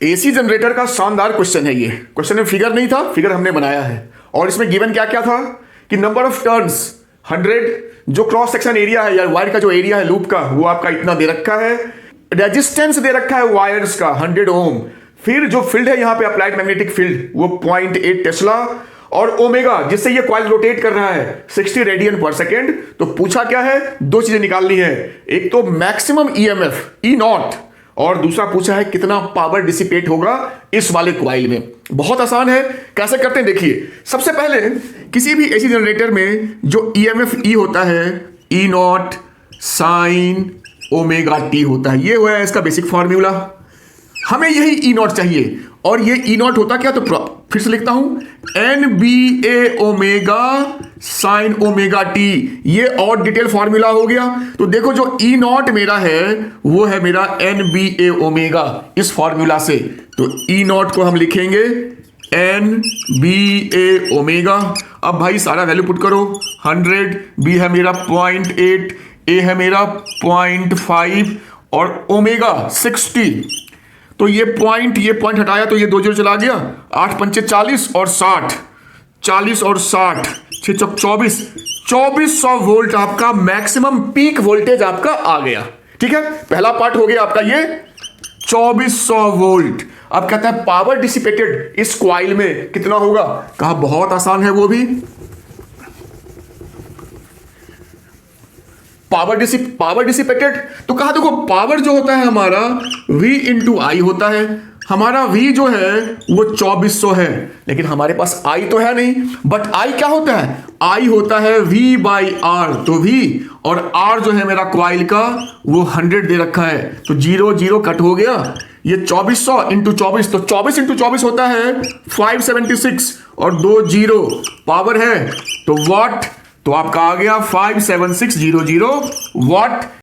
AC generator का शानदार question है ये। क्वेश्चन में फिगर नहीं था, फिगर हमने बनाया है। और इसमें गिवन क्या क्या था कि नंबर ऑफ टर्न्स 100, जो क्रॉस सेक्शन एरिया है या वायर का जो एरिया है लूप का वो आपका इतना दे रखा है, रेजिस्टेंस दे रखा है वायर्स का 100 ओम, फिर जो फील्ड है यहां पे अप्लाइड मैग्नेटिक फील्ड वो 0.8 टेस्ला, और ओमेगा जिससे ये कॉइल रोटेट कर रहा है 60 रेडियन पर सेकेंड। तो पूछा क्या है, दो चीजें निकालनी है, एक तो मैक्सिमम ईएमएफ ई नॉट, और दूसरा पूछा है कितना पावर डिसिपेट होगा इस वाले कॉइल में। बहुत आसान है, कैसे करते हैं देखिए। सबसे पहले किसी भी एसी जनरेटर में जो ईएमएफ ई होता है ई नॉट साइन ओमेगा टी होता है, ये हुआ है इसका बेसिक फॉर्मूला। हमें यही ई नॉट चाहिए, और ये ई नॉट होता क्या, तो फिर से लिखता हूं एन बी ए ओमेगा साइन ओमेगा टी, ये और डिटेल फॉर्मूला हो गया। तो देखो जो ई नॉट मेरा है वो है मेरा एन बी ए ओमेगा इस फॉर्मूला से। तो ई नॉट को हम लिखेंगे एन बी ए ओमेगा। अब भाई सारा वैल्यू पुट करो, 100, बी है मेरा 0.8, ए है मेरा 0.5 और ओमेगा 60। तो ये पॉइंट हटाया तो ये 2 0 चला गया, 8 पंचे 40 और 60, 40 और 60, 6 चौक 24, 2400 वोल्ट आपका मैक्सिमम पीक वोल्टेज आपका आ गया। ठीक है, पहला पार्ट हो गया आपका ये 2400 वोल्ट। अब कहता है पावर डिसिपेटेड इस कॉइल में कितना होगा, कहा बहुत आसान है वो भी। पावर डिसिपेटेड तो कहा देखो पावर जो होता है हमारा V इंटू आई होता है। हमारा V जो है वो 2400 है, लेकिन हमारे पास I तो है नहीं, बट I क्या होता है, I होता है V बाई आर। तो V और R जो है मेरा कॉइल का वो 100 दे रखा है, तो 0 0 कट हो गया। ये 2400 इंटू 24, तो 24 इंटू 24 होता है 576 और 2 0 पावर है तो वॉट, तो आपका आ गया 57600 वॉट।